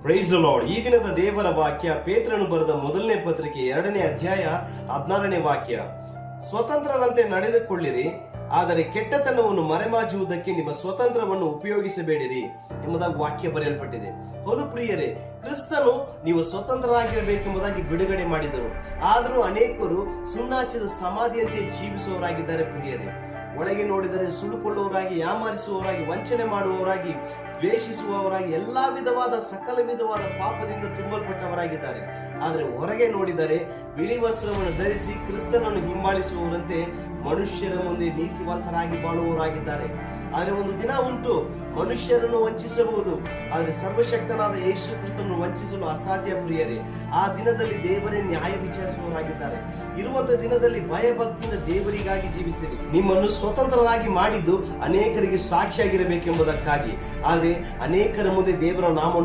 Price the lord. ಈ ದಿನದ ದೇವರ ವಾಕ್ಯ ಪೇತ್ರನು ಬರೆದ ಮೊದಲನೇ ಪತ್ರಿಕೆ 2ನೇ ಅಧ್ಯಾಯ 16ನೇ ವಾಕ್ಯ. ಸ್ವತಂತ್ರರಂತೆ ನಡೆದುಕೊಳ್ಳಿರಿ, ಆದರೆ ಕೆಟ್ಟತನವನ್ನು ಮರೆಮಾಚುವುದಕ್ಕೆ ನಿಮ್ಮ ಸ್ವತಂತ್ರವನ್ನು ಉಪಯೋಗಿಸಬೇಡಿರಿ ಎಂಬುದಾಗಿ ವಾಕ್ಯ ಬರೆಯಲ್ಪಟ್ಟಿದೆ. ಹೌದು ಪ್ರಿಯರೇ, ಕ್ರಿಸ್ತನು ನೀವು ಸ್ವತಂತ್ರರಾಗಿರಬೇಕೆಂಬುದಾಗಿ ಬಿಡುಗಡೆ ಮಾಡಿದರು. ಆದರೂ ಅನೇಕರು ಸುಣ್ಣಾಚಿದ ಸಮಾಧಿಯಂತೆ ಜೀವಿಸುವವರಾಗಿದ್ದಾರೆ ಪ್ರಿಯರೇ. ಒಳಗೆ ನೋಡಿದರೆ ಸುಳುಕೊಳ್ಳುವವರಾಗಿ, ಯಾಮಾರಿಸುವವರಾಗಿ, ವಂಚನೆ ಮಾಡುವವರಾಗಿ, ದ್ವೇಷಿಸುವವರಾಗಿ, ಎಲ್ಲಾ ವಿಧವಾದ ಸಕಲ ವಿಧವಾದ ಪಾಪದಿಂದ ತುಂಬಲ್ಪಟ್ಟವರಾಗಿದ್ದಾರೆ. ಆದರೆ ಹೊರಗೆ ನೋಡಿದರೆ ಬಿಳಿ ವಸ್ತ್ರವನ್ನು ಧರಿಸಿ ಕ್ರಿಸ್ತನನ್ನು ಹಿಂಬಾಲಿಸುವವರಂತೆ ಮನುಷ್ಯರ ಮುಂದೆ ನೀತಿವಂತರಾಗಿ ಬಾಳುವವರಾಗಿದ್ದಾರೆ. ಆದರೆ ಒಂದು ದಿನ ಉಂಟು, ಮನುಷ್ಯರನ್ನು ವಂಚಿಸಬಹುದು, ಆದರೆ ಸರ್ವಶಕ್ತನಾದ ಯೇಸು ಕ್ರಿಸ್ತನನ್ನು ವಂಚಿಸಲು ಅಸಾಧ್ಯ ಪ್ರಿಯರೇ. ಆ ದಿನದಲ್ಲಿ ದೇವರೇ ನ್ಯಾಯ ವಿಚಾರಿಸುವವರಾಗಿದ್ದಾರೆ. ಇರುವಂತಹ ದಿನದಲ್ಲಿ ಭಯಭಕ್ತಿಯಿಂದ ದೇವರಿಗಾಗಿ ಜೀವಿಸಿರಿ. ನಿಮ್ಮನ್ನು ಸ್ವತಂತ್ರರಾಗಿ ಮಾಡಿದ್ದು ಅನೇಕರಿಗೆ ಸಾಕ್ಷಿಯಾಗಿರಬೇಕೆಂಬುದಕ್ಕಾಗಿ. ಆದರೆ ಅನೇಕರ ಮುಂದೆ ದೇವರ ನಾಮವನ್ನು